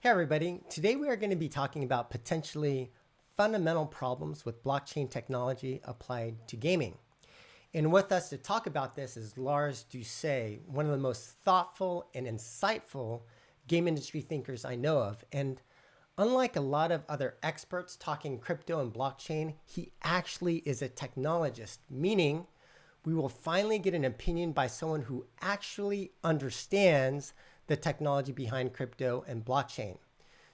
Hey everybody, today we are going to be talking about potentially fundamental problems with blockchain technology applied to gaming. And with us to talk about this is Lars Doucet, one of the most thoughtful and insightful game industry thinkers I know of. And unlike a lot of other experts talking crypto and blockchain, he actually is a technologist, meaning we will finally get an opinion by someone who actually understands the technology behind crypto and blockchain.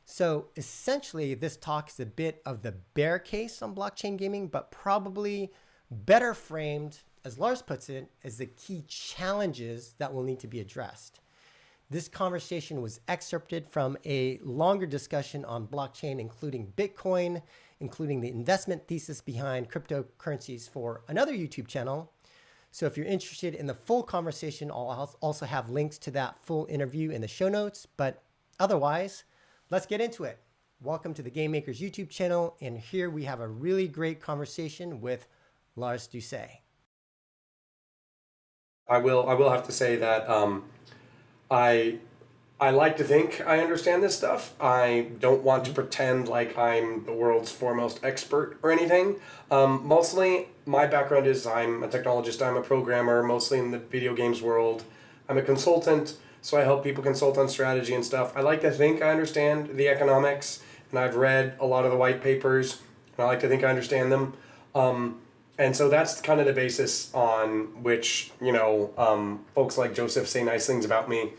So essentially, this talk is a bit of the bear case on blockchain gaming, but probably better framed, as Lars puts it, as the key challenges that will need to be addressed. This conversation was excerpted from a longer discussion on blockchain, including Bitcoin, including the investment thesis behind cryptocurrencies for another YouTube channel. So if you're interested in the full conversation, I'll also have links to that full interview in the show notes. But otherwise, let's get into it. Welcome to the Gamemakers YouTube channel. And here we have a really great conversation with Lars Doucet. I will have to say that I like to think I understand this stuff. I don't want to pretend like I'm the world's foremost expert or anything. Mostly, my background is I'm a technologist, I'm a programmer, mostly in the video games world. I'm a consultant, so I help people consult on strategy and stuff. I like to think I understand the economics, and I've read a lot of the white papers, and I like to think I understand them. And so that's kind of the basis on which, folks like Joseph say nice things about me.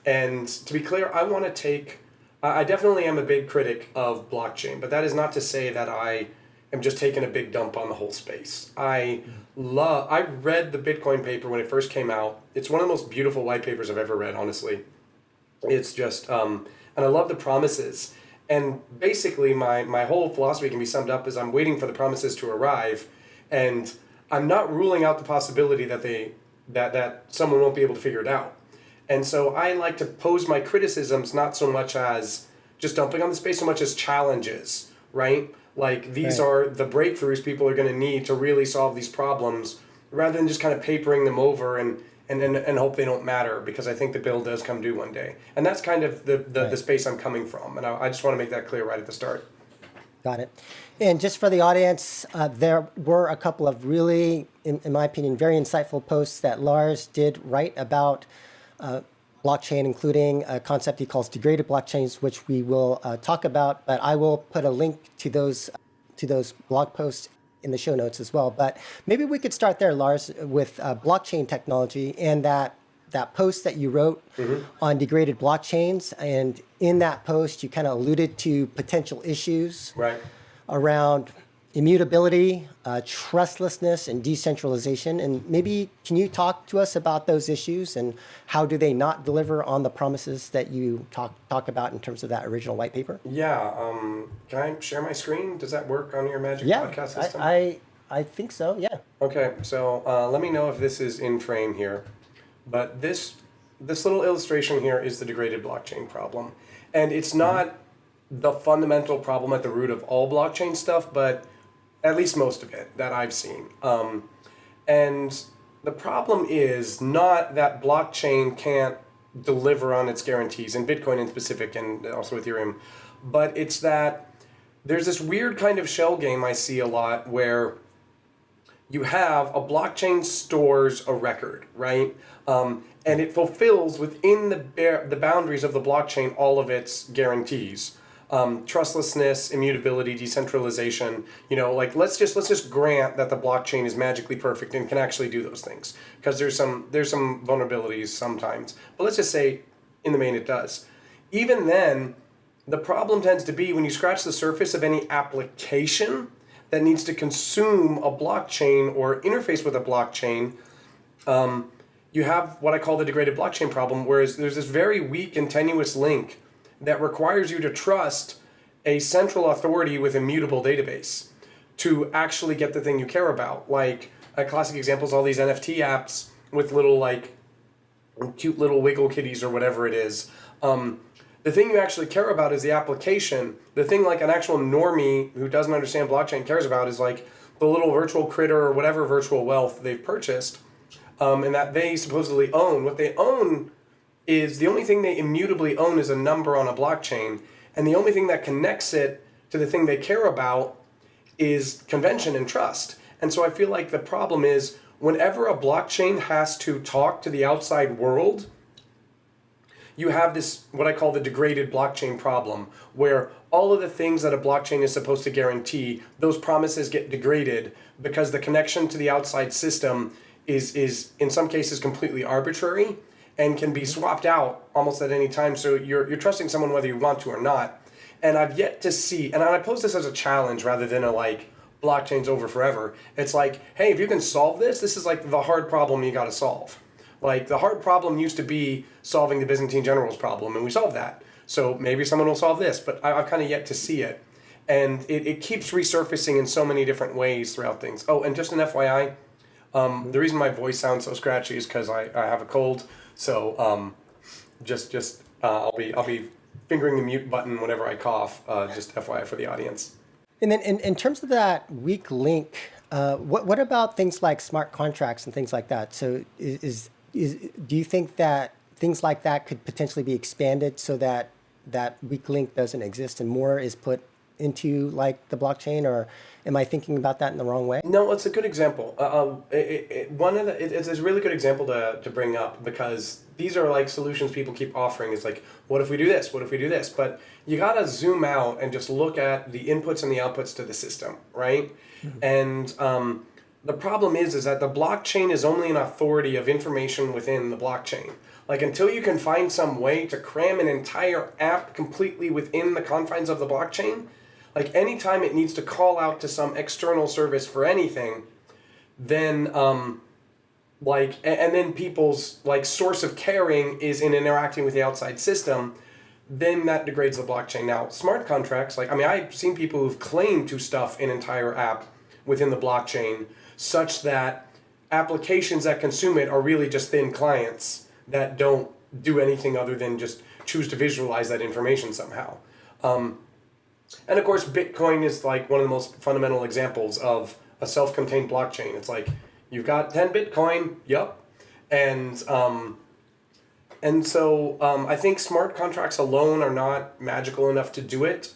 And to be clear, I definitely am a big critic of blockchain, but that is not to say that I am just taking a big dump on the whole space. I read the Bitcoin paper when it first came out. It's one of the most beautiful white papers I've ever read, honestly. It's just, and I love the promises. And basically my whole philosophy can be summed up as I'm waiting for the promises to arrive, and I'm not ruling out the possibility that someone won't be able to figure it out. And so I like to pose my criticisms not so much as just dumping on the space, so much as challenges, right? Like these are the breakthroughs people are going to need to really solve these problems, rather than just kind of papering them over and hope they don't matter, because I think the bill does come due one day. And that's kind of the space I'm coming from. And I just want to make that clear right at the start. Got it. And just for the audience, there were a couple of really, in my opinion, very insightful posts that Lars did write about blockchain, including a concept he calls degraded blockchains, which we will talk about. But I will put a link to those blog posts in the show notes as well. But maybe we could start there, Lars, with blockchain technology and that post that you wrote on degraded blockchains. And in that post, you kind of alluded to potential issues around immutability, trustlessness, and decentralization. And maybe can you talk to us about those issues and how do they not deliver on the promises that you talk about in terms of that original white paper? Yeah. Can I share my screen? Does that work on your Magic podcast system? I think so, yeah. Okay, so let me know if this is in frame here. But this little illustration here is the degraded blockchain problem. And it's not the fundamental problem at the root of all blockchain stuff, but at least most of it that I've seen. And the problem is not that blockchain can't deliver on its guarantees, and Bitcoin in specific, and also Ethereum, but it's that there's this weird kind of shell game I see a lot where you have a blockchain stores a record, right? And it fulfills within the boundaries of the blockchain all of its guarantees. Trustlessness, immutability, decentralization, let's just grant that the blockchain is magically perfect and can actually do those things, because there's some vulnerabilities sometimes, but let's just say in the main it does. Even then, the problem tends to be when you scratch the surface of any application that needs to consume a blockchain or interface with a blockchain, you have what I call the degraded blockchain problem, whereas there's this very weak and tenuous link that requires you to trust a central authority with immutable database to actually get the thing you care about. Like a classic example is all these NFT apps with little cute little wiggle kitties or whatever it is. The thing you actually care about is the application. The thing like an actual normie who doesn't understand blockchain cares about is like the little virtual critter or whatever virtual wealth they've purchased, and that they supposedly own. What they own is the only thing they immutably own is a number on a blockchain, and the only thing that connects it to the thing they care about is convention and trust. And so I feel like the problem is whenever a blockchain has to talk to the outside world, you have this, what I call the degraded blockchain problem, where all of the things that a blockchain is supposed to guarantee, those promises get degraded because the connection to the outside system is in some cases completely arbitrary and can be swapped out almost at any time. So you're trusting someone whether you want to or not. And I've yet to see, and I pose this as a challenge rather than a like, blockchain's over forever. It's like, hey, if you can solve this, this is like the hard problem you got to solve. Like the hard problem used to be solving the Byzantine generals problem, and we solved that. So maybe someone will solve this, but I've kind of yet to see it. And it keeps resurfacing in so many different ways throughout things. Oh, and just an FYI, the reason my voice sounds so scratchy is because I have a cold. So I'll be fingering the mute button whenever I cough. Just FYI for the audience. And then in terms of that weak link, what about things like smart contracts and things like that? So do you think that things like that could potentially be expanded so that that weak link doesn't exist and more is put into like the blockchain, or am I thinking about that in the wrong way? No, it's a good example. It's a really good example to bring up, because these are like solutions people keep offering. It's like, what if we do this? What if we do this? But you got to zoom out and just look at the inputs and the outputs to the system, right? Mm-hmm. And the problem is that the blockchain is only an authority of information within the blockchain. Like until you can find some way to cram an entire app completely within the confines of the blockchain, like anytime it needs to call out to some external service for anything, then and then people's like source of caring is in interacting with the outside system, then that degrades the blockchain. Now, smart contracts, I've seen people who've claimed to stuff an entire app within the blockchain such that applications that consume it are really just thin clients that don't do anything other than just choose to visualize that information somehow. And of course, Bitcoin is like one of the most fundamental examples of a self-contained blockchain. It's like, you've got 10 Bitcoin, yep. And so I think smart contracts alone are not magical enough to do it,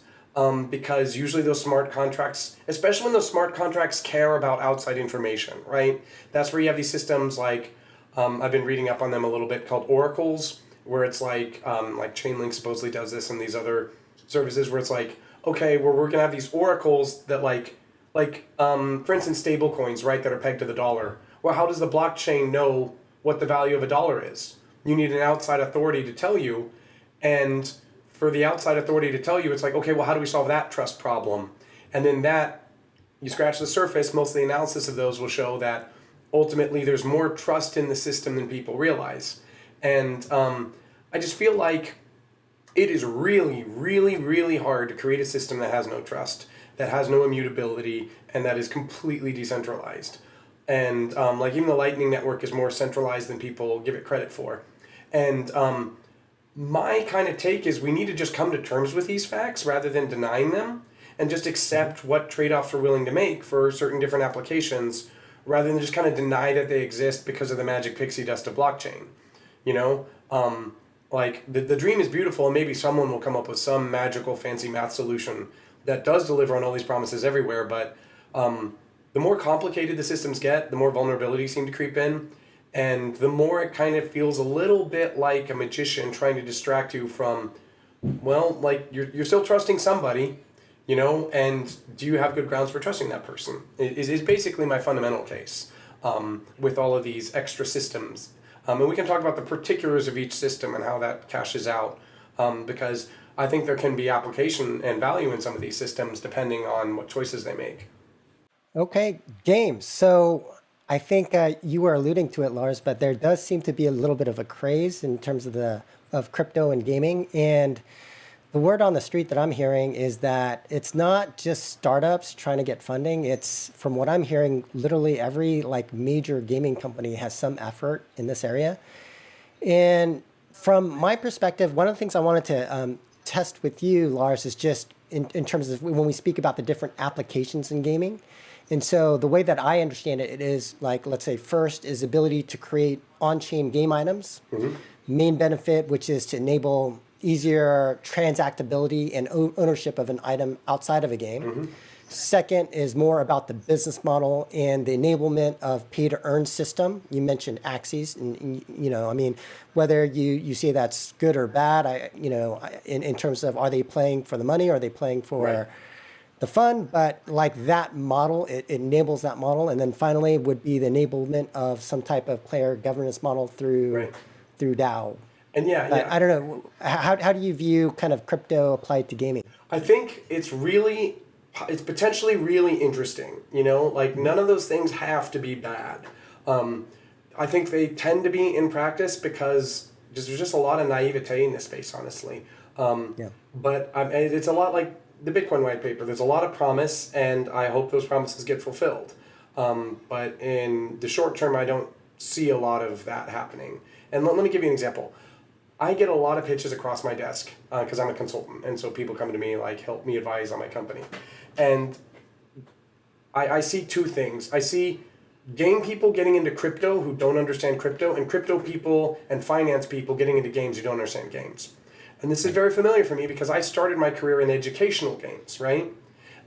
because usually those smart contracts, especially when those smart contracts care about outside information, right? That's where you have these systems like, I've been reading up on them a little bit, called oracles, where it's like Chainlink supposedly does this, and these other services where it's like, okay, well, we're gonna have these oracles that for instance, stable coins, right, that are pegged to the dollar. Well, how does the blockchain know what the value of a dollar is? You need an outside authority to tell you, and for the outside authority to tell you, it's like, okay, well, how do we solve that trust problem? And then that, you scratch the surface, most of the analysis of those will show that ultimately there's more trust in the system than people realize. And I just feel like it is really, really, really hard to create a system that has no trust, that has no immutability, and that is completely decentralized. And even the Lightning Network is more centralized than people give it credit for. And my kind of take is we need to just come to terms with these facts rather than denying them, and just accept what trade-offs we're willing to make for certain different applications, rather than just kind of deny that they exist because of the magic pixie dust of blockchain. You know? The dream is beautiful, and maybe someone will come up with some magical fancy math solution that does deliver on all these promises everywhere, but the more complicated the systems get, the more vulnerabilities seem to creep in, and the more it kind of feels a little bit like a magician trying to distract you from, well, like you're still trusting somebody, you know, and do you have good grounds for trusting that person? Is basically my fundamental case with all of these extra systems. And we can talk about the particulars of each system and how that cashes out, because I think there can be application and value in some of these systems depending on what choices they make. Okay, games. So I think you were alluding to it, Lars, but there does seem to be a little bit of a craze in terms of crypto and gaming. And the word on the street that I'm hearing is that it's not just startups trying to get funding. It's, from what I'm hearing, literally every major gaming company has some effort in this area. And from my perspective, one of the things I wanted to test with you, Lars, is just in terms of when we speak about the different applications in gaming. And so the way that I understand it, it is like, let's say first is ability to create on-chain game items. Main benefit, which is to enable easier transactability and ownership of an item outside of a game. Second is more about the business model and the enablement of pay-to-earn system. You mentioned Axes, and I mean, whether you say that's good or bad, in terms of are they playing for the money, or are they playing for the fun? But like that model, it enables that model, and then finally would be the enablement of some type of player governance model through DAO. And I don't know, how do you view kind of crypto applied to gaming? I think it's potentially really interesting. Like none of those things have to be bad. I think they tend to be in practice because there's just a lot of naivete in this space, honestly. But it's a lot like the Bitcoin white paper. There's a lot of promise, and I hope those promises get fulfilled. But in the short term, I don't see a lot of that happening. And let me give you an example. I get a lot of pitches across my desk because I'm a consultant, and so people come to me like help me advise on my company. And I see two things. I see game people getting into crypto who don't understand crypto, and crypto people and finance people getting into games who don't understand games. And this is very familiar for me because I started my career in educational games, right?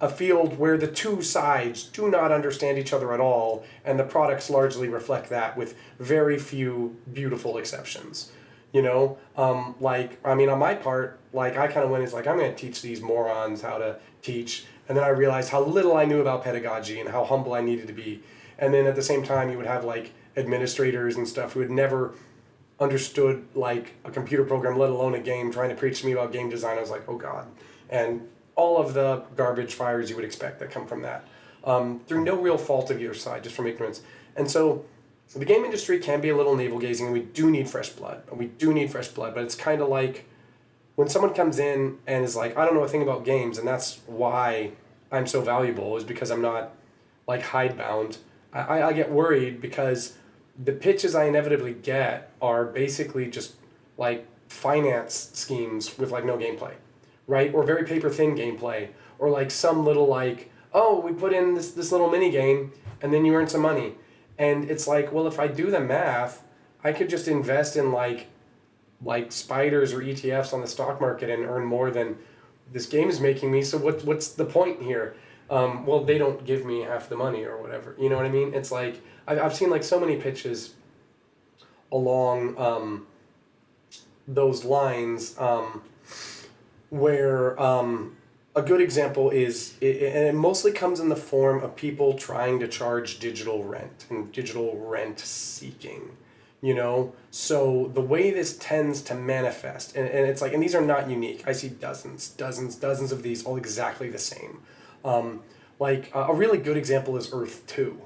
A field where the two sides do not understand each other at all, and the products largely reflect that with very few beautiful exceptions. On my part, like I kind of went, it's like, I'm going to teach these morons how to teach. And then I realized how little I knew about pedagogy and how humble I needed to be. And then at the same time, you would have like administrators and stuff who had never understood like a computer program, let alone a game, trying to preach to me about game design. I was like, oh God. And all of the garbage fires you would expect that come from that. Through no real fault of your side, just from ignorance. And so the game industry can be a little navel-gazing, and we do need fresh blood. But it's kind of like when someone comes in and is like, I don't know a thing about games, and that's why I'm so valuable, is because I'm not like hidebound. I get worried because the pitches I inevitably get are basically just like finance schemes with like no gameplay, right? Or very paper thin gameplay, or like some little like, oh, we put in this little mini game and then you earn some money. And it's like, well, if I do the math, I could just invest in like spiders or ETFs on the stock market and earn more than this game is making me. So what's the point here? Well, they don't give me half the money or whatever. You know what I mean? It's like I've seen like so many pitches along those lines where a good example is, and it mostly comes in the form of people trying to charge digital rent and digital rent seeking. So the way this tends to manifest, and it's like, and these are not unique. I see dozens of these all exactly the same. Like a really good example is Earth 2.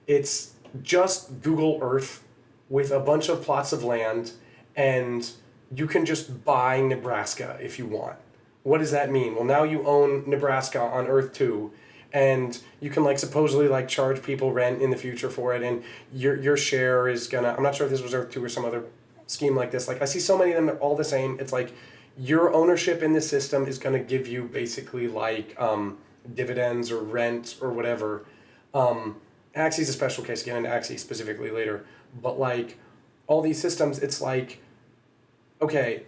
It's just Google Earth with a bunch of plots of land, and you can just buy Nebraska if you want. What does that mean? Well, now you own Nebraska on Earth 2, and you can like supposedly like charge people rent in the future for it, and your share is gonna, I'm not sure if this was Earth 2 or some other scheme like this. Like I see so many of them, they're all the same. It's like your ownership in this system is gonna give you basically like dividends or rent or whatever. Axie is a special case, get into Axie specifically later. But like all these systems, it's like, okay,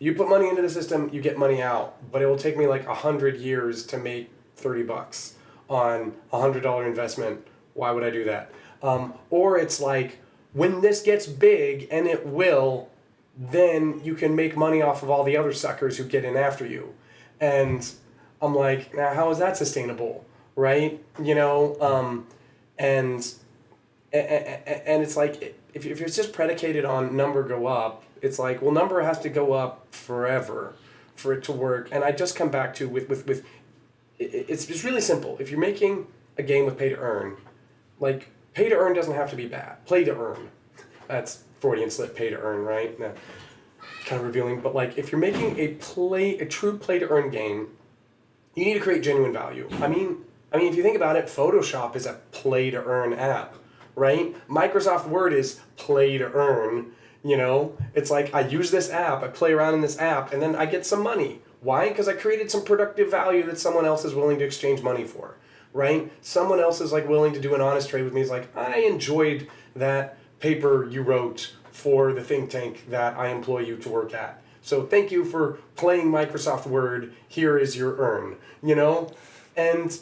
you put money into the system, you get money out, but it will take me like 100 years to make $30 on a $100 investment. Why would I do that? Or it's like, when this gets big, and it will, then you can make money off of all the other suckers who get in after you. And I'm like, now how is that sustainable, right? And it's like, if it's just predicated on number go up, it's like, well, number has to go up forever for it to work. And I just come back to with it's really simple. If you're making a game with pay to earn, like pay to earn doesn't have to be bad. Play to earn, that's Freudian slip. Pay to earn, right? No, kind of revealing. But like, if you're making a true play to earn game, you need to create genuine value. I mean, if you think about it, Photoshop is a play to earn app, right? Microsoft Word is play to earn. It's like I use this app, I play around in this app, and then I get some money. Why? Because I created some productive value that someone else is willing to exchange money for. right? Someone else is like willing to do an honest trade with me. It's like, I enjoyed that paper you wrote for the think tank that I employ you to work at. So thank you for playing Microsoft Word. Here is your earn, you know? And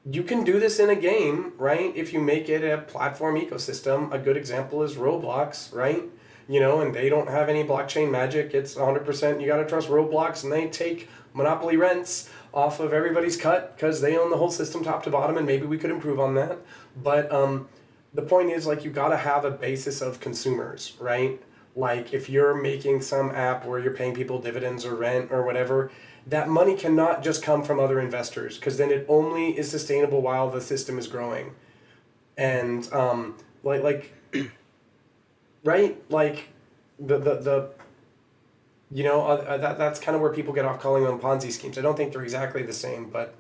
you can do this in a game, right? If you make it a platform ecosystem. A good example is Roblox, right? You know, and they don't have any blockchain magic. It's 100%, you got to trust Roblox, and they take monopoly rents off of everybody's cut because they own the whole system top to bottom, and maybe we could improve on that. But the point is, like, you got to have a basis of consumers, right? Like, if you're making some app where you're paying people dividends or rent or whatever, that money cannot just come from other investors, because then it only is sustainable while the system is growing. And like right, like the you know, that's kind of where people get off calling them Ponzi schemes. I don't think they're exactly the same, but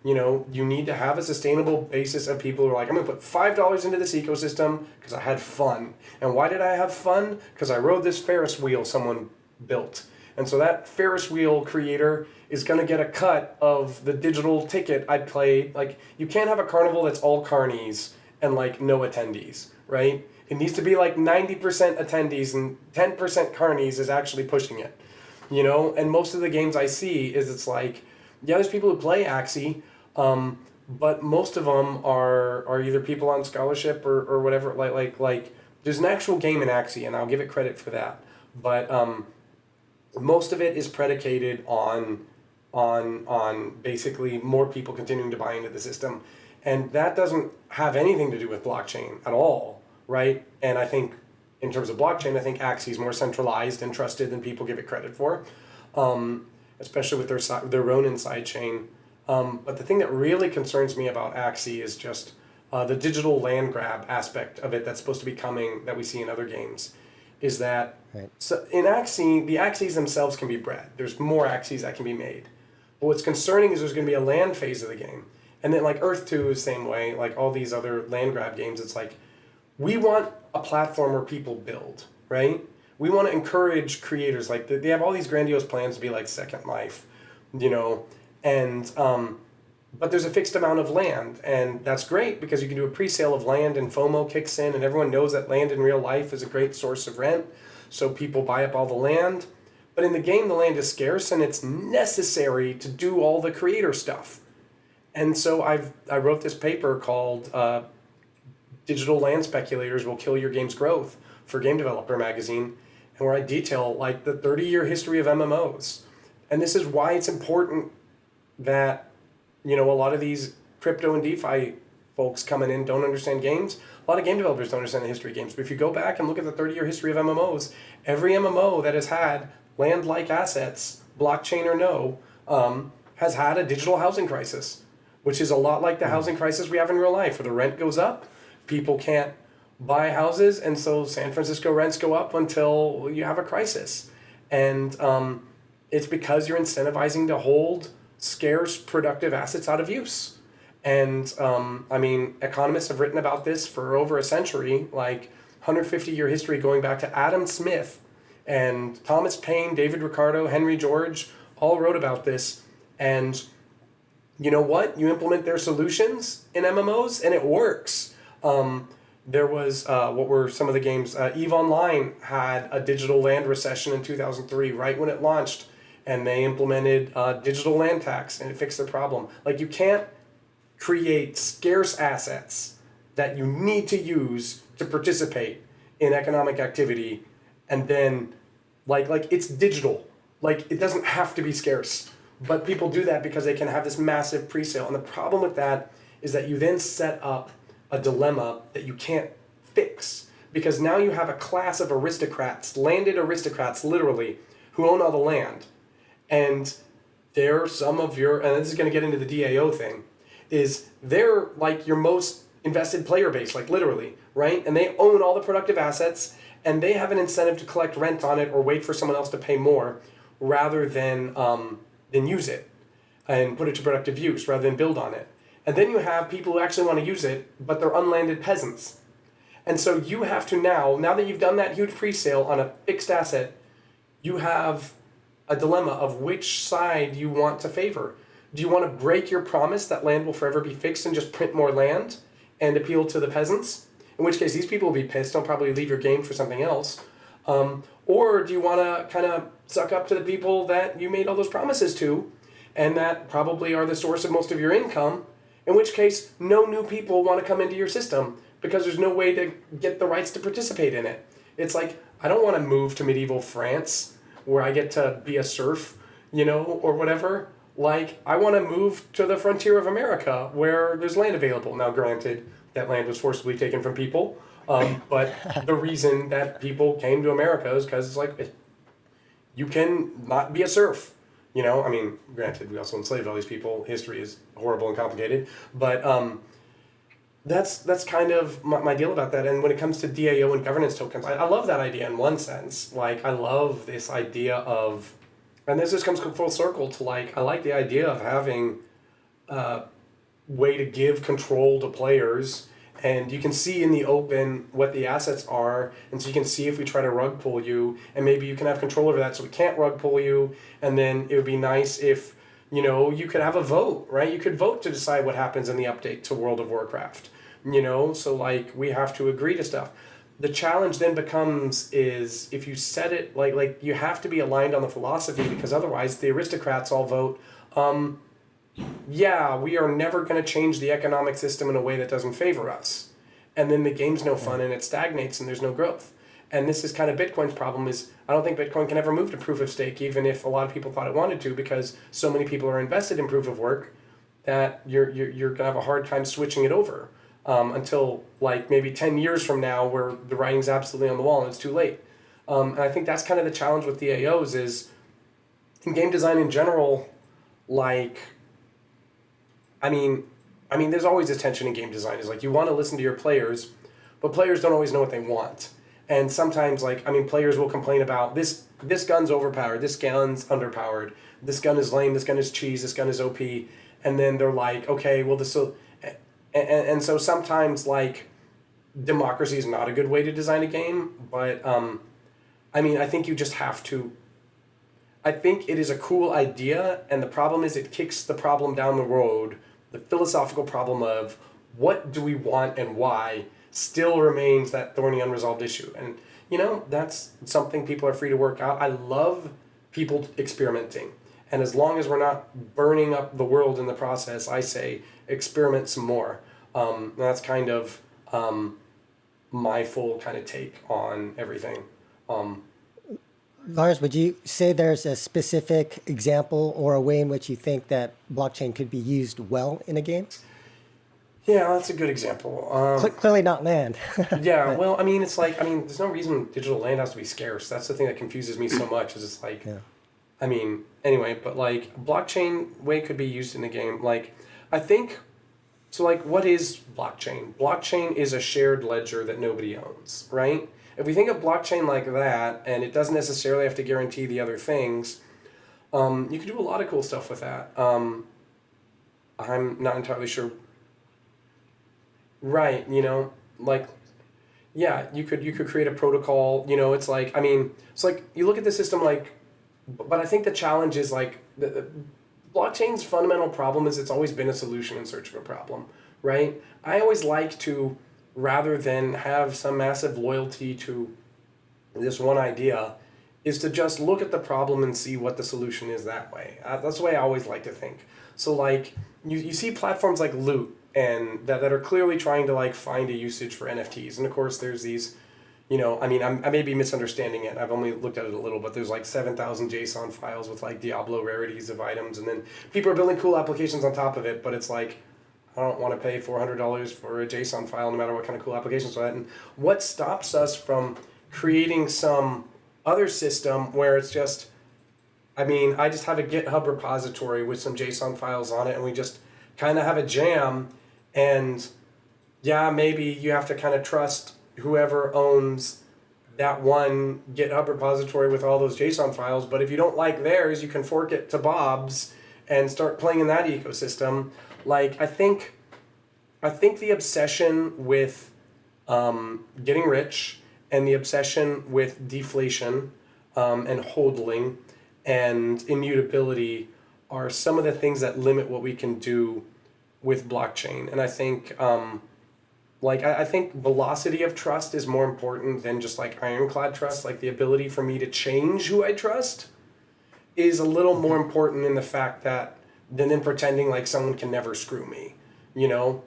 you know, you need to have a sustainable basis of people who are like, I'm going to put $5 into this ecosystem because I had fun. And why did I have fun? Because I rode this Ferris wheel someone built. And so that Ferris wheel creator is going to get a cut of the digital ticket I played. Like, you can't have a carnival that's all carnies and like no attendees, right? It needs to be like 90% attendees and 10% carnies is actually pushing it, you know? And most of the games I see is it's like, yeah, there's people who play Axie, but most of them are either people on scholarship or whatever. Like there's an actual game in Axie, and I'll give it credit for that. But most of it is predicated on basically more people continuing to buy into the system, and that doesn't have anything to do with blockchain at all, right? And I think in terms of blockchain, I think Axie is more centralized and trusted than people give it credit for, especially with their Ronin sidechain. But the thing that really concerns me about Axie is just the digital land grab aspect of it that's supposed to be coming, that we see in other games, is that right. So in Axie, the Axies themselves can be bred. There's more Axies that can be made. But what's concerning is there's going to be a land phase of the game. And then like Earth 2 is the same way, like all these other land grab games, it's like, we want a platform where people build, right? We want to encourage creators. Like they have all these grandiose plans to be like Second Life, you know, and but there's a fixed amount of land, and that's great because you can do a pre-sale of land and FOMO kicks in, and everyone knows that land in real life is a great source of rent, so people buy up all the land. But in the game, the land is scarce, and it's necessary to do all the creator stuff. And so I wrote this paper called Digital Land Speculators Will Kill Your Game's Growth for Game Developer Magazine, and where I detail like the 30-year history of MMOs. And this is why it's important that, you know, a lot of these crypto and DeFi folks coming in don't understand games. A lot of game developers don't understand the history of games. But if you go back and look at the 30-year history of MMOs, every MMO that has had land-like assets, blockchain or no, has had a digital housing crisis, which is a lot like the housing crisis we have in real life, where the rent goes up, people can't buy houses, and so San Francisco rents go up until you have a crisis. And it's because you're incentivizing to hold scarce productive assets out of use. And I mean, economists have written about this for over a century, like 150-year history going back to Adam Smith and Thomas Paine, David Ricardo, Henry George, all wrote about this. And you know what? You implement their solutions in MMOs and it works. There was, what were some of the games? EVE Online had a digital land recession in 2003, right when it launched. And they implemented digital land tax, and it fixed the problem. Like, you can't create scarce assets that you need to use to participate in economic activity, and then, like it's digital. Like, it doesn't have to be scarce. But people do that because they can have this massive pre-sale. And the problem with that is that you then set up a dilemma that you can't fix. Because now you have a class of aristocrats, landed aristocrats, literally, who own all the land. And they're some of your, and this is going to get into the DAO thing, is they're like your most invested player base, like literally, right? And they own all the productive assets, and they have an incentive to collect rent on it or wait for someone else to pay more rather than use it and put it to productive use rather than build on it. And then you have people who actually want to use it, but they're unlanded peasants. And so you have to now that you've done that huge pre-sale on a fixed asset, you have a dilemma of which side you want to favor. Do you want to break your promise that land will forever be fixed and just print more land and appeal to the peasants? In which case, these people will be pissed. They'll probably leave your game for something else. Or do you want to kind of suck up to the people that you made all those promises to and that probably are the source of most of your income? In which case, no new people want to come into your system because there's no way to get the rights to participate in it. It's like, I don't want to move to medieval France where I get to be a serf, or whatever. Like, I want to move to the frontier of America where there's land available. Now, granted, that land was forcibly taken from people, but the reason that people came to America is because it's like, you can not be a serf. Granted, we also enslaved all these people. History is horrible and complicated, but that's kind of my deal about that. And when it comes to DAO and governance tokens, I love that idea in one sense. Like, I love this idea of, and this just comes full circle to I like the idea of having a way to give control to players. And you can see in the open what the assets are. And so you can see if we try to rug pull you. And maybe you can have control over that so we can't rug pull you. And then it would be nice if, you could have a vote, right? You could vote to decide what happens in the update to World of Warcraft. So we have to agree to stuff. The challenge then becomes is if you set it like you have to be aligned on the philosophy, because otherwise the aristocrats all vote, we are never going to change the economic system in a way that doesn't favor us. And then the game's no fun and it stagnates and there's no growth. And this is kind of Bitcoin's problem is I don't think Bitcoin can ever move to proof of stake, even if a lot of people thought it wanted to, because so many people are invested in proof of work that you're going to have a hard time switching it over until maybe 10 years from now where the writing's absolutely on the wall and it's too late. And I think that's kind of the challenge with DAOs is in game design in general, there's always this tension in game design. Is you want to listen to your players, but players don't always know what they want. And sometimes, players will complain about this gun's overpowered, this gun's underpowered, this gun is lame, this gun is cheese, this gun is OP. And then they're like, okay, well, this will... And so sometimes, democracy is not a good way to design a game, but, I think you just have to... I think it is a cool idea, and the problem is it kicks the problem down the road. The philosophical problem of what do we want and why still remains that thorny unresolved issue. And, that's something people are free to work out. I love people experimenting. And as long as we're not burning up the world in the process, I say experiment some more. That's kind of my full kind of take on everything. Lars, would you say there's a specific example or a way in which you think that blockchain could be used well in a game? Yeah, that's a good example. Clearly not land. Yeah, well, there's no reason digital land has to be scarce. That's the thing that confuses me so much, is it's anyway, but blockchain way could be used in the game. I think, so what is blockchain? Blockchain is a shared ledger that nobody owns, right? If we think of blockchain like that, and it doesn't necessarily have to guarantee the other things, you could do a lot of cool stuff with that. I'm not entirely sure. Right, you could create a protocol, it's you look at the system but I think the challenge is the blockchain's fundamental problem is it's always been a solution in search of a problem, right? I always like to, rather than have some massive loyalty to this one idea, is to just look at the problem and see what the solution is that way. That's the way I always like to think. So you see platforms like Loot and that are clearly trying to find a usage for NFTs. And of course there's these, I may be misunderstanding it. I've only looked at it a little, but there's 7,000 JSON files with Diablo rarities of items. And then people are building cool applications on top of it, but it's I don't want to pay $400 for a JSON file no matter what kind of cool applications for that. And what stops us from creating some other system where it's just, I just have a GitHub repository with some JSON files on it and we just kind of have a jam, and maybe you have to kind of trust whoever owns that one GitHub repository with all those JSON files, but if you don't like theirs, you can fork it to Bob's and start playing in that ecosystem. I think the obsession with getting rich and the obsession with deflation and hodling and immutability are some of the things that limit what we can do with blockchain. And I think, I think velocity of trust is more important than just like ironclad trust. Like the ability for me to change who I trust is a little more important in the fact that than in pretending like someone can never screw me, you know?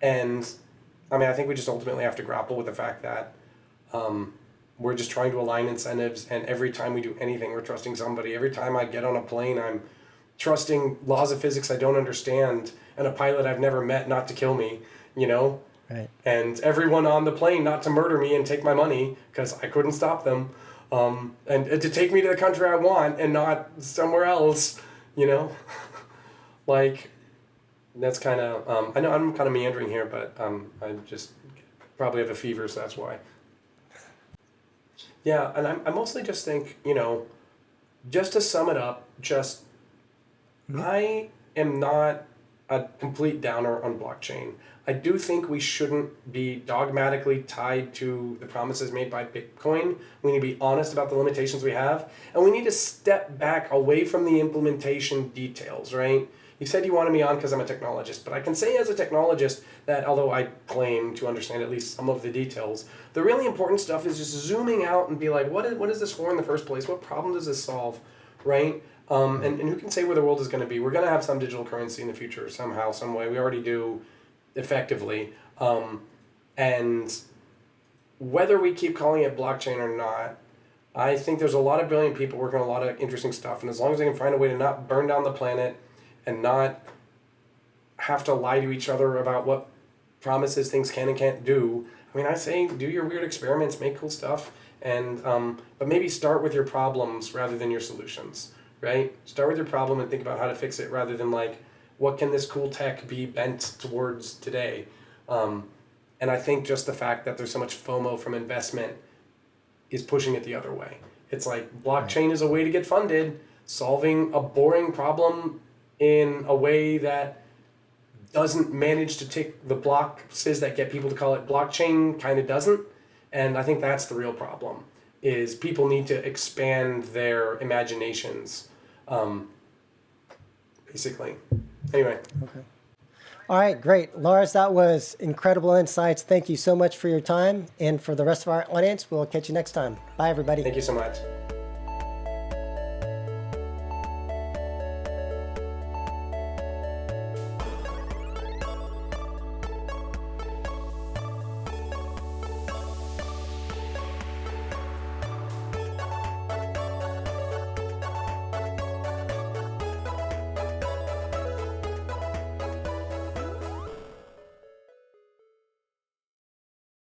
And I mean, I think we just ultimately have to grapple with the fact that we're just trying to align incentives, and every time we do anything, we're trusting somebody. Every time I get on a plane, I'm trusting laws of physics I don't understand and a pilot I've never met not to kill me, you know? Right. And everyone on the plane not to murder me and take my money because I couldn't stop them. And to take me to the country I want and not somewhere else, you know? Like, that's kind of, I know I'm kind of meandering here, but I just probably have a fever, so that's why. Yeah, and I mostly just think, you know, just to sum it up, just I am not a complete downer on blockchain. I do think we shouldn't be dogmatically tied to the promises made by Bitcoin. We need to be honest about the limitations we have, and we need to step back away from the implementation details, right? You said you wanted me on because I'm a technologist, but I can say as a technologist that although I claim to understand at least some of the details, the really important stuff is just zooming out and be like, what is this for in the first place? What problem does this solve, right? And who can say where the world is going to be? We're going to have some digital currency in the future somehow, some way. We already do effectively. And whether we keep calling it blockchain or not, I think there's a lot of brilliant people working on a lot of interesting stuff. And as long as they can find a way to not burn down the planet and not have to lie to each other about what promises things can and can't do, I mean, I say do your weird experiments, make cool stuff, and but maybe start with your problems rather than your solutions, right? Start with your problem and think about how to fix it rather than like, what can this cool tech be bent towards today? And I think just the fact that there's so much FOMO from investment is pushing it the other way. It's like blockchain is a way to get funded, solving a boring problem in a way that doesn't manage to tick the boxes that get people to call it blockchain, kind of doesn't. And I think that's the real problem, is people need to expand their imaginations, basically. Anyway. Okay. All right, great. Lars, that was incredible insights. Thank you so much for your time. And for the rest of our audience, we'll catch you next time. Bye, everybody. Thank you so much.